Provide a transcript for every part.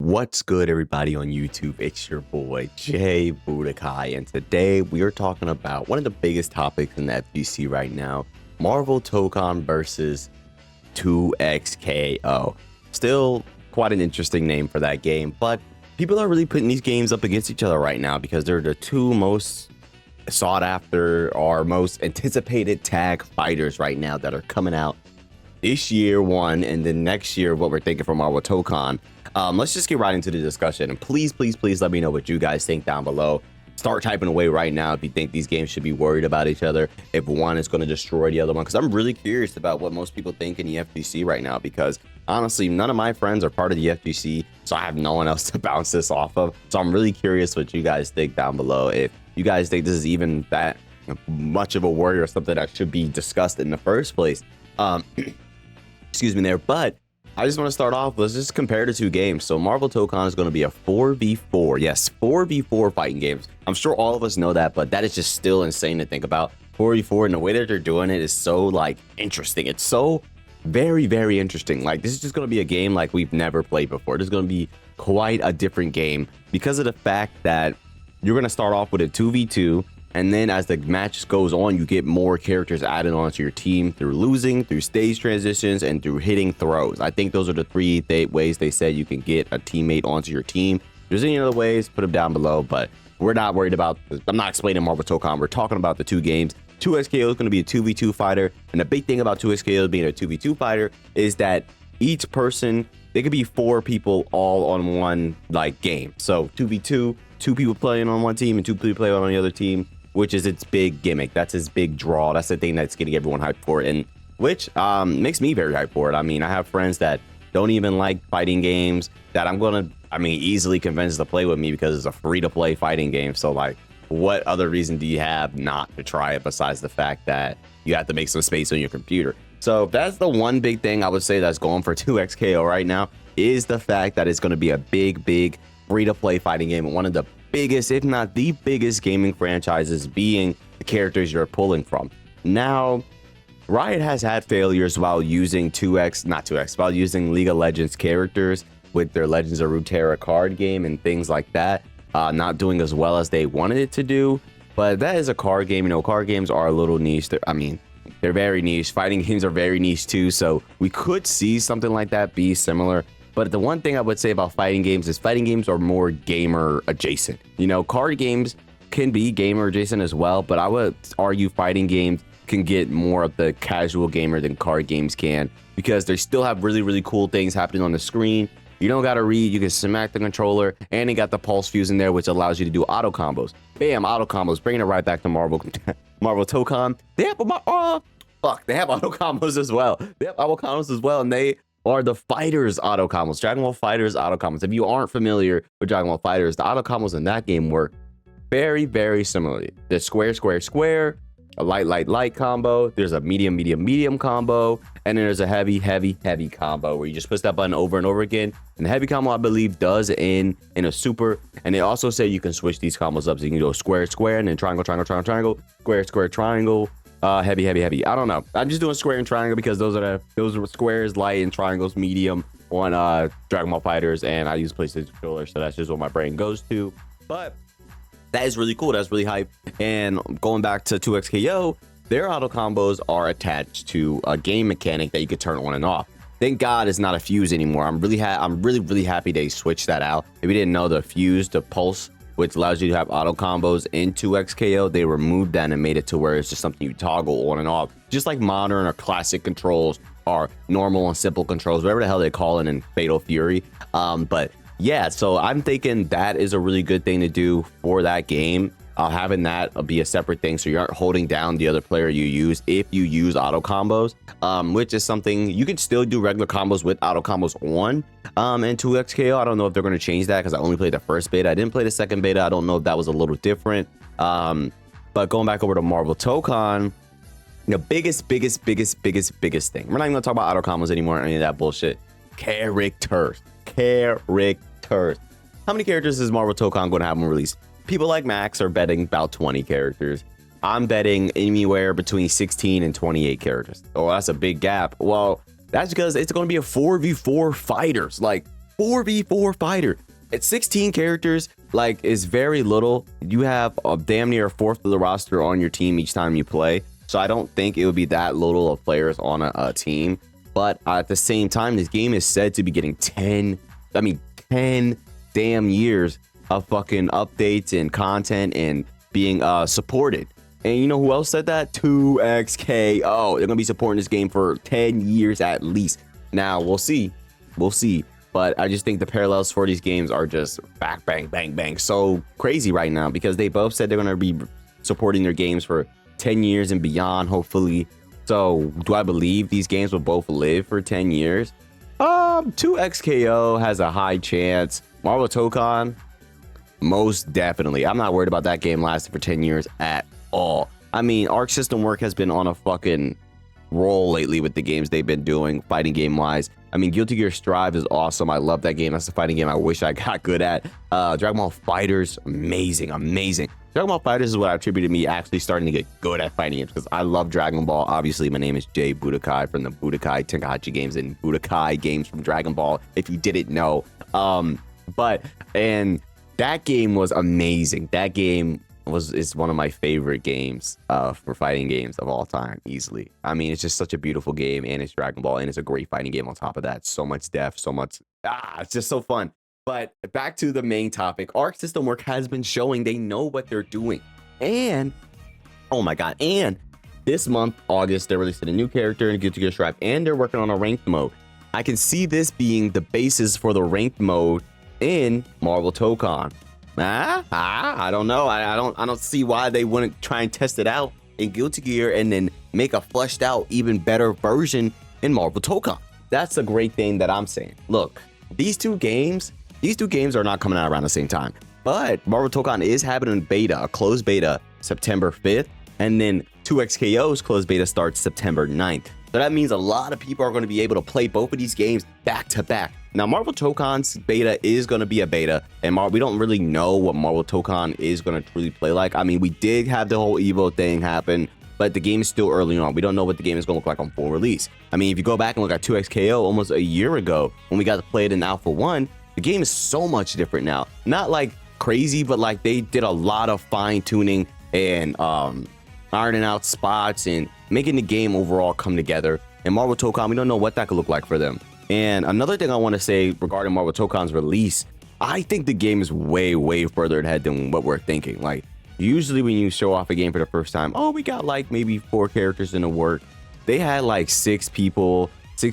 What's good, everybody on YouTube? It's your boy Jay Budokai, and today we are talking about one of the biggest topics in the FGC right now: Marvel Tokon versus 2XKO. Still quite an interesting name for that game, but people are really putting these games up against each other right now because they're the two most sought after or most anticipated tag fighters right now that are coming out this year, one, and then next year what we're thinking for Marvel Tokon. Let's just get right into the discussion, and please let me know what you guys think down below. Start typing away right now if you think these games should be worried about each other, if one is going to destroy the other one, because I'm really curious about what most people think in the FGC right now, because honestly none of my friends are part of the FGC, so I have no one else to bounce this off of. So I'm really curious what you guys think down below, if you guys think this is even that much of a worry or something that should be discussed in the first place. Excuse me there, but I just want to start off, let's just compare the two games. So Marvel Tokon is going to be a 4v4. Yes, 4v4 fighting games. I'm sure all of us know that, but that is just still insane to think about. 4v4, and the way that they're doing it is so like interesting. It's so very interesting. Like, this is just going to be a game like we've never played before. This is going to be quite a different game because of the fact that you're going to start off with a 2v2. And then as the match goes on, you get more characters added onto your team through losing, through stage transitions, and through hitting throws. I think those are the three ways they said you can get a teammate onto your team. If there's any other ways, put them down below, but we're not worried about this. I'm not explaining Marvel Tokon. We're talking about the two games. 2XKO is going to be a 2v2 fighter. And the big thing about 2XKO being a 2v2 fighter is that each person, they could be 4 people all on one like game. So 2v2, 2 people playing on one team and 2 people playing on the other team, which is its big gimmick. That's its big draw. That's the thing that's getting everyone hyped for it, and which makes me very hyped for it. I mean, I have friends that don't even like fighting games that I'm gonna, easily convince to play with me because it's a free-to-play fighting game. So like, what other reason do you have not to try it besides the fact that you have to make some space on your computer? So that's the one big thing I would say that's going for 2XKO right now, is the fact that it's going to be a big free-to-play fighting game, and one of the biggest, if not the biggest, gaming franchises being the characters you're pulling from. Now, Riot has had failures while using while using League of Legends characters with their Legends of Runeterra card game and things like that, not doing as well as they wanted it to do. But that is a card game. You know, card games are a little niche. They're very niche. Fighting games are very niche too, so we could see something like that be similar. But the one thing I would say about fighting games is fighting games are more gamer adjacent. You know, card games can be gamer adjacent as well, but I would argue fighting games can get more of the casual gamer than card games can, because they still have really cool things happening on the screen. You don't got to read, you can smack the controller, and they got the pulse fuse in there, which allows you to do auto combos. Bam, auto combos, bringing it right back to Marvel Tokon. They have they have auto combos as well. They have auto combos as well, and they are the Fighters auto combos, Dragon Ball Fighters auto combos. If you aren't familiar with Dragon Ball Fighters, the auto combos in that game work very similarly. There's square, a light combo. There's a medium combo, and then there's a heavy combo where you just push that button over and over again. And the heavy combo, I believe, does end in a super. And they also say you can switch these combos up, so you can go square, and then triangle, square, triangle. Heavy. I don't know. I'm just doing square and triangle because those are squares, light, and triangles, medium on Dragon Ball Fighters, and I use PlayStation controller, so that's just what my brain goes to. But that is really cool. That's really hype. And going back to 2XKO, their auto combos are attached to a game mechanic that you could turn on and off. Thank God it's not a fuse anymore. I'm really happy they switched that out. If you didn't know, the fuse, the pulse, which allows you to have auto combos in 2XKO, they removed that and made it to where it's just something you toggle on and off, just like modern or classic controls or normal and simple controls, whatever the hell they call it in Fatal Fury. But yeah, so I'm thinking that is a really good thing to do for that game, having that be a separate thing, so you aren't holding down the other player you use if you use auto combos, which is something you can still do regular combos with auto combos on in 2XKO. I don't know if they're going to change that because I only played the first beta. I didn't play the second beta. I don't know if that was a little different. But going back over to Marvel Tokon, the biggest thing, we're not even gonna talk about auto combos anymore or any of that bullshit. Characters. How many characters is Marvel Tokon going to have on release? People like Max are betting about 20 characters. I'm betting anywhere between 16 and 28 characters. Oh, that's a big gap. Well, that's because it's going to be a 4v4 fighters. Like, 4v4 fighter. It's 16 characters, like, is very little. You have a damn near a fourth of the roster on your team each time you play. So I don't think it would be that little of players on a team. But at the same time, this game is said to be getting 10 damn years of fucking updates and content and being supported. And you know who else said that? 2XKO. They're gonna be supporting this game for 10 years at least. Now we'll see. But I just think the parallels for these games are just bang so crazy right now, because they both said they're gonna be supporting their games for 10 years and beyond, hopefully. So do I believe these games will both live for 10 years? 2XKO has a high chance. Marvel Tokon, most definitely. I'm not worried about that game lasting for 10 years at all. I mean, Arc System Work has been on a fucking roll lately with the games they've been doing, fighting game wise. I mean, Guilty Gear Strive is awesome. I love that game. That's a fighting game I wish I got good at. Dragon Ball FighterZ, amazing. Dragon Ball FighterZ is what attributed me actually starting to get good at fighting games, because I love Dragon Ball. Obviously, my name is Jay Budokai from the Budokai Tenkaichi games and Budokai games from Dragon Ball, if you didn't know. And that game was amazing. That game is one of my favorite games for fighting games of all time, easily. I mean, it's just such a beautiful game, and it's Dragon Ball, and it's a great fighting game on top of that. So much depth, so much it's just so fun. But back to the main topic, Arc System Work has been showing they know what they're doing. And oh my god, and this month, August, they're releasing a new character in Guilty Gear Strive, and they're working on a ranked mode. I can see this being the basis for the ranked mode in Marvel Tokon. I don't know. I don't see why they wouldn't try and test it out in Guilty Gear and then make a fleshed out, even better version in Marvel Tokon. That's a great thing that I'm saying. Look, these two games are not coming out around the same time, but Marvel Tokon is having a beta, a closed beta, September 5th, and then 2XKO's closed beta starts September 9th. So that means a lot of people are going to be able to play both of these games back to back. Now, Marvel Tokon's beta is going to be a beta, and we don't really know what Marvel Tokon is going to truly play like. I mean, we did have the whole Evo thing happen, but the game is still early on. We don't know what the game is going to look like on full release. I mean, if you go back and look at 2XKO almost a year ago when we got to play it in Alpha 1, the game is so much different now. Not like crazy, but like they did a lot of fine tuning and ironing out spots and making the game overall come together. And Marvel Tokon, we don't know what that could look like for them. And another thing I want to say regarding Marvel Tokon's release, I think the game is way further ahead than what we're thinking. Like, usually when you show off a game for the first time, oh, we got like maybe 4 characters in the work. They had like 6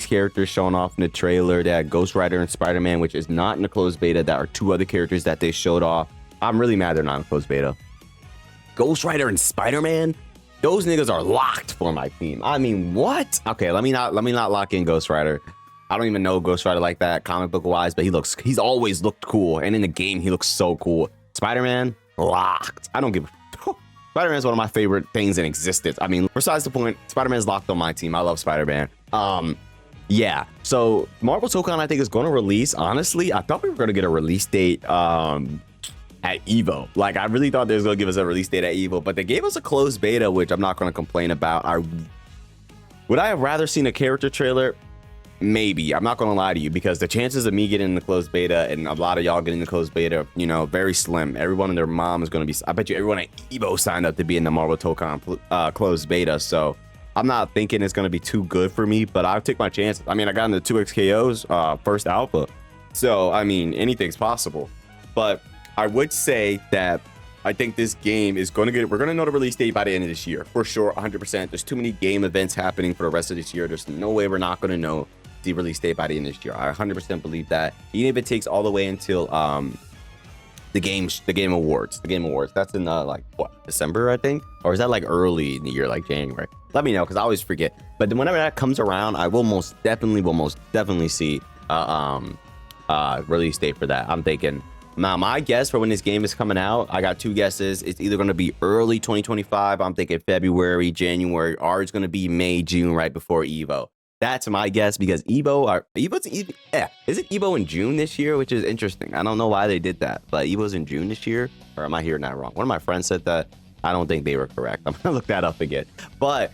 characters shown off in the trailer. They had Ghost Rider and Spider-Man, which is not in the closed beta. That are 2 other characters that they showed off. I'm really mad they're not in the closed beta. Ghost Rider and Spider-Man, those niggas are locked for my team. I mean, what? Okay, let me not lock in Ghost Rider. I don't even know Ghost Rider like that comic book wise, but he's always looked cool, and in the game he looks so cool. Spider-Man, locked. I don't give a Spider-Man is one of my favorite things in existence. I mean, besides the point, Spider-Man's locked on my team. I love Spider-Man. Yeah, so Marvel Tokon I think is going to release. Honestly, I thought we were going to get a release date at Evo. Like, I really thought they was going to give us a release date at Evo, but they gave us a closed beta, which I'm not going to complain about. Would I have rather seen a character trailer? Maybe. I'm not going to lie to you, because the chances of me getting the closed beta and a lot of y'all getting the closed beta, you know, very slim. Everyone and their mom is going to be, I bet you everyone at Evo signed up to be in the Marvel Tokon closed beta, so I'm not thinking it's going to be too good for me, but I'll take my chances. I mean, I got into 2XKO's first alpha, so I mean, anything's possible. But I would say that I think this game is going to we're going to know the release date by the end of this year, for sure, 100%. There's too many game events happening for the rest of this year. There's no way we're not going to know the release date by the end of this year. I 100% believe that. Even if it takes all the way until the game awards. That's in like what, December, I think? Or is that like early in the year, like January? Let me know, because I always forget. But then whenever that comes around, I will most definitely see release date for that. I'm thinking, now my guess for when this game is coming out, I got 2 guesses. It's either going to be early 2025. I'm thinking February, January, or it's going to be May, June, right before Evo. That's my guess, because is it Evo in June this year, which is interesting. I don't know why they did that, but Evo's in June this year, or am I hearing that wrong? One of my friends said that. I don't think they were correct. I'm gonna look that up again. But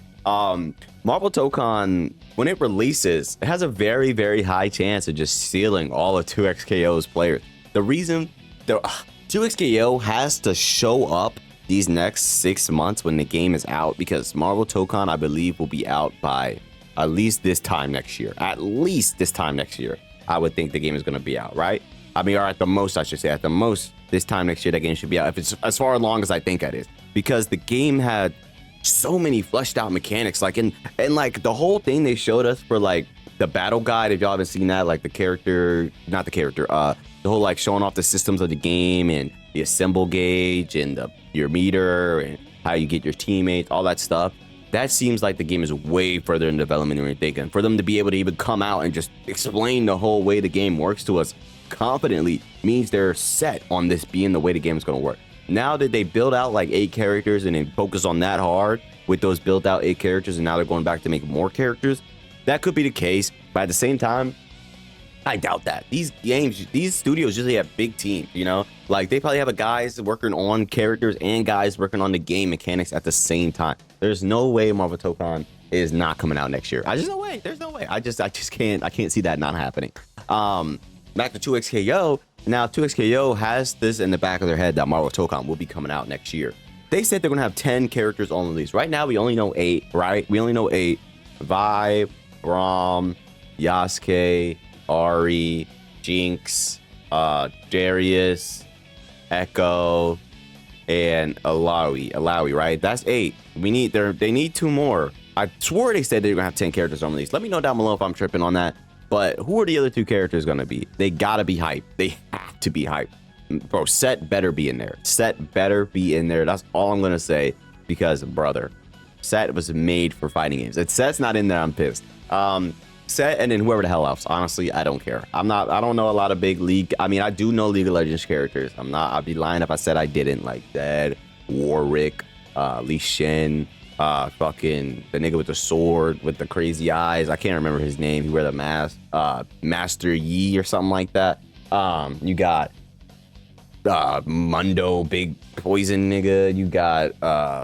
Marvel Tokon, when it releases, it has a very, very high chance of just stealing all of 2XKO's players. The reason 2XKO has to show up these next 6 months when the game is out, because Marvel Tokon, I believe, will be out by at least this time next year. At least this time next year, I would think the game is going to be out, right? I mean, or at the most, I should say, at the most, this time next year, that game should be out. If it's as far along as I think that is, because the game had so many fleshed out mechanics, like and like the whole thing they showed us for like the battle guide. If y'all haven't seen that, like the whole like showing off the systems of the game and the assemble gauge and your meter and how you get your teammates, all that stuff. That seems like the game is way further in development than we're thinking. For them to be able to even come out and just explain the whole way the game works to us confidently means they're set on this being the way the game is going to work. Now that they build out like 8 characters and then focus on that hard with those built out 8 characters, and now they're going back to make more characters, that could be the case. But at the same time, I doubt that. These studios usually have big teams, you know? Like, they probably have a guys working on characters and guys working on the game mechanics at the same time. There's no way Marvel Tokon is not coming out next year. There's no way. I just can't see that not happening. Back to 2XKO. Now, 2XKO has this in the back of their head that Marvel Tokon will be coming out next year. They said they're going to have 10 characters on release. Right now, we only know 8, right? We only know 8. Vi, Rom, Yasuke, Ari, Jinx, Darius, Echo, and Alawi, right? That's 8. They need 2 more. I swore they said they're gonna have 10 characters on release. Let me know down below if I'm tripping on that. But who are the other 2 characters gonna be? They gotta be hyped. They have to be hyped. Bro, Set better be in there. Set better be in there. That's all I'm gonna say, because brother, Set was made for fighting games. If Set's not in there, I'm pissed. Set, and then whoever the hell else. Honestly, I don't care. I don't know a lot of big league. I mean, I do know League of Legends characters. I'd be lying if I said I didn't. Like Dead, Warwick, Lee Shen, fucking the nigga with the sword with the crazy eyes. I can't remember his name. He wear the mask. Master Yi or something like that. You got Mundo, big poison nigga. You got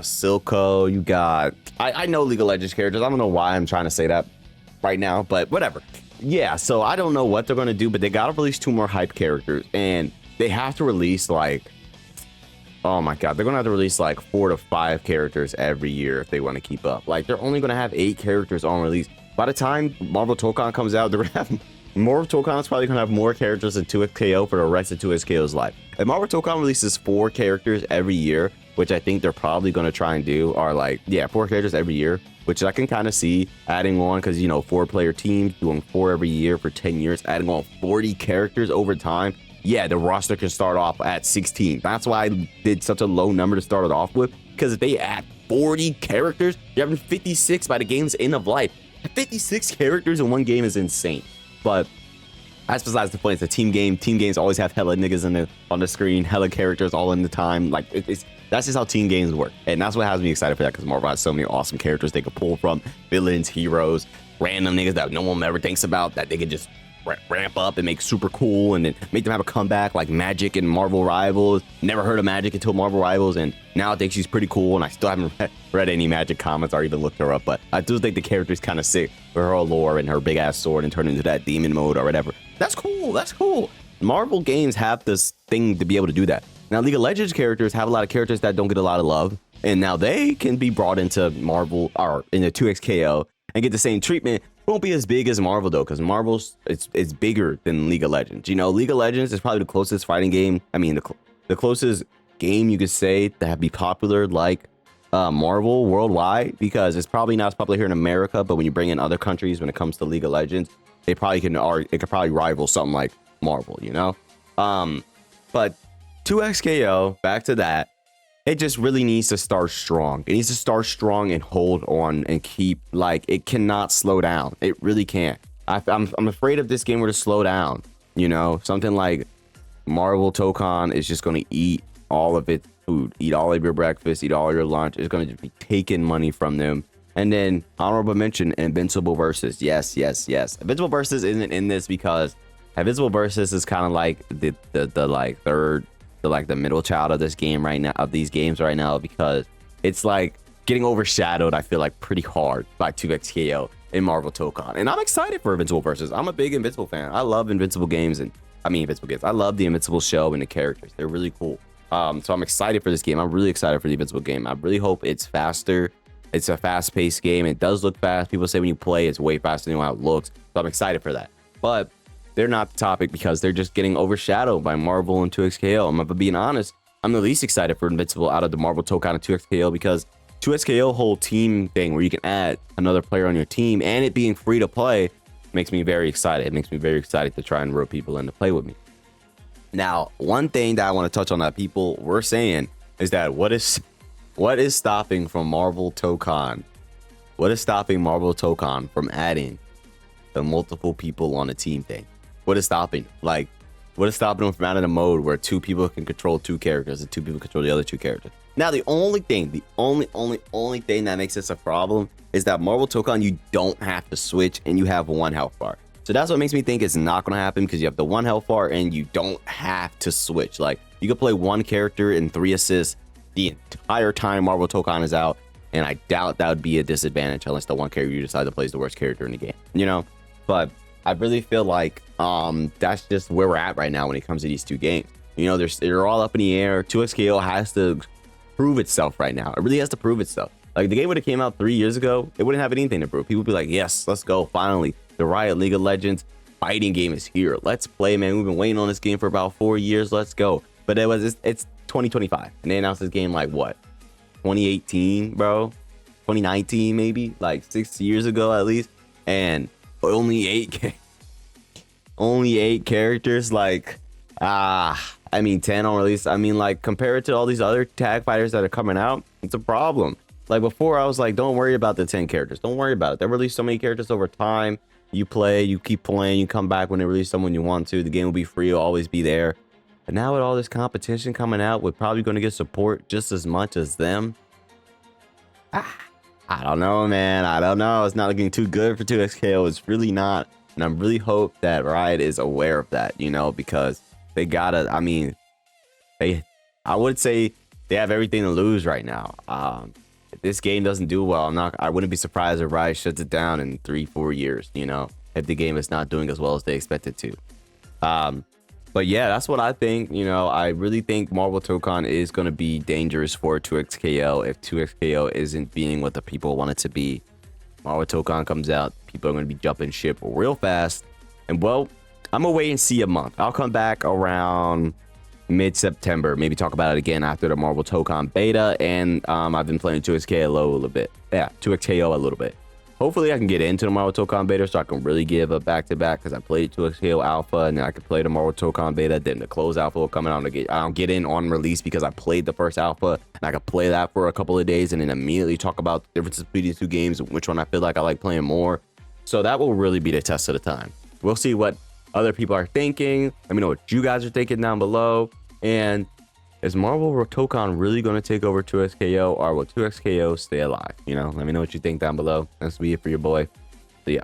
Silco. You got I know League of Legends characters. I don't know why I'm trying to say that right now, but whatever. Yeah, so I don't know what they're gonna do, but they gotta release 2 more hype characters, and they have to release like, oh my god, they're gonna have to release like 4 to 5 characters every year if they want to keep up. Like, they're only gonna have 8 characters on release. By the time Marvel Tokon comes out, they're gonna have Marvel Tokon is probably gonna have more characters than 2XKO for the rest of 2XKO's life. If Marvel Tokon releases 4 characters every year, which I think they're probably gonna try and do, are like, yeah, 4 characters every year, which I can kind of see adding on, because, you know, 4-player teams doing 4 every year for 10 years, adding on 40 characters over time. Yeah, the roster can start off at 16. That's why I did such a low number to start it off with, because if they add 40 characters, you're having 56 by the game's end of life. 56 characters in one game is insane. But that's besides the point. It's a team game. Team games always have hella niggas on the screen, hella characters all in the time. Like, that's just how team games work. And that's what has me excited for that, because Marvel has so many awesome characters they could pull from. Villains, heroes, random niggas that no one ever thinks about, that they could just ramp up and make super cool, and then make them have a comeback, like Magic and Marvel Rivals. Never heard of Magic until Marvel Rivals, and now I think she's pretty cool, and I still haven't read any Magic comments or even looked her up, but I do think the character's kind of sick for her lore and her big ass sword and turn into that demon mode or whatever. That's cool. That's cool. Marvel games have this thing to be able to do that. Now, League of Legends characters have a lot of characters that don't get a lot of love, and now they can be brought into Marvel or into 2XKO and get the same treatment. Won't be as big as Marvel though, because Marvel's it's bigger than League of Legends. You know, League of Legends is probably the closest fighting game. I mean, the closest game you could say that be popular like Marvel worldwide, because it's probably not as popular here in America, but when you bring in other countries when it comes to League of Legends, it could probably rival something like Marvel, you know. But 2XKO, back to that, it just really needs to start strong. It needs to start strong and hold on and keep, like, it cannot slow down. It really can't. I'm afraid if this game were to slow down, you know, something like Marvel Tokon is just going to eat all of its food, eat all of your breakfast, eat all of your lunch. It's going to just be taking money from them. And then honorable mention, Invincible Versus. Yes. Invincible Versus isn't in this because Invincible Versus is kind of like the middle child of this game right now, of these games right now, because it's like getting overshadowed, I feel like, pretty hard by 2XKO in Marvel Tokon. And I'm excited for Invincible Versus. I'm a big Invincible fan. I love Invincible games Invincible games. I love the Invincible show and the characters. They're really cool. So I'm excited for this game. I'm really excited for the Invincible game. I really hope it's faster. It's a fast-paced game. It does look fast. People say when you play, it's way faster than how it looks. So I'm excited for that. But they're not the topic because they're just getting overshadowed by Marvel and 2XKO. I'm being honest. I'm the least excited for Invincible out of the Marvel Tokon and 2XKO because 2XKO whole team thing where you can add another player on your team and it being free to play makes me very excited. It makes me very excited to try and rope people in to play with me. Now, one thing that I want to touch on that people were saying is that what is stopping from Marvel Tokon? What is stopping Marvel Tokon from adding the multiple people on a team thing? What is stopping? Like, what is stopping them from adding a mode where 2 people can control 2 characters and 2 people control the other 2 characters? Now, the only thing that makes this a problem is that Marvel Tokon, you don't have to switch and you have 1 health bar. So that's what makes me think it's not going to happen because you have the 1 health bar and you don't have to switch. Like, you could play 1 character and 3 assists the entire time Marvel Tokon is out, and I doubt that would be a disadvantage unless the 1 character you decide to play is the worst character in the game, you know? But I really feel like that's just where we're at right now when it comes to these 2 games. You know, they're all up in the air. 2XKO has to prove itself right now. It really has to prove itself. Like, the game would have came out 3 years ago, it wouldn't have anything to prove. People would be like, yes, let's go, finally. The Riot League of Legends fighting game is here. Let's play, man. We've been waiting on this game for about 4 years. Let's go. But it's 2025, and they announced this game like what, 2018, bro, 2019, maybe like 6 years ago at least, and only 8 characters. Like, I mean 10 on release. I mean, like, compared to all these other tag fighters that are coming out, it's a problem. Like, before I was like, don't worry about the 10 characters, don't worry about it. They release so many characters over time. You play, you keep playing, you come back when they release someone you want to. The game will be free, it'll always be there. But now with all this competition coming out, we're probably going to get support just as much as them. I don't know, man. I don't know. It's not looking too good for 2XKO. It's really not. And I really hope that Riot is aware of that, you know, because they gotta, I mean, I would say they have everything to lose right now. If this game doesn't do well, I wouldn't be surprised if Riot shuts it down in 3-4 years, you know, if the game is not doing as well as they expect it to. But yeah, that's what I think. You know, I really think Marvel Tokon is going to be dangerous for 2XKO if 2XKO isn't being what the people want it to be. Marvel Tokon comes out, people are going to be jumping ship real fast. And well, I'm going to wait and see a month. I'll come back around mid-September, maybe talk about it again after the Marvel Tokon beta. And I've been playing 2XKO a little bit. Yeah, 2XKO a little bit. Hopefully I can get into the Marvel Tokon beta so I can really give a back-to-back, because I played 2XKO alpha and then I could play the Marvel Tokon beta, then the closed alpha will come out. I don't get in on release because I played the first alpha and I could play that for a couple of days and then immediately talk about the differences between these 2 games and which one I feel like I like playing more. So that will really be the test of the time. We'll see what other people are thinking. Let me know what you guys are thinking down below. And is Marvel Tokon really going to take over 2XKO, or will 2XKO stay alive? You know, let me know what you think down below. That's be it for your boy.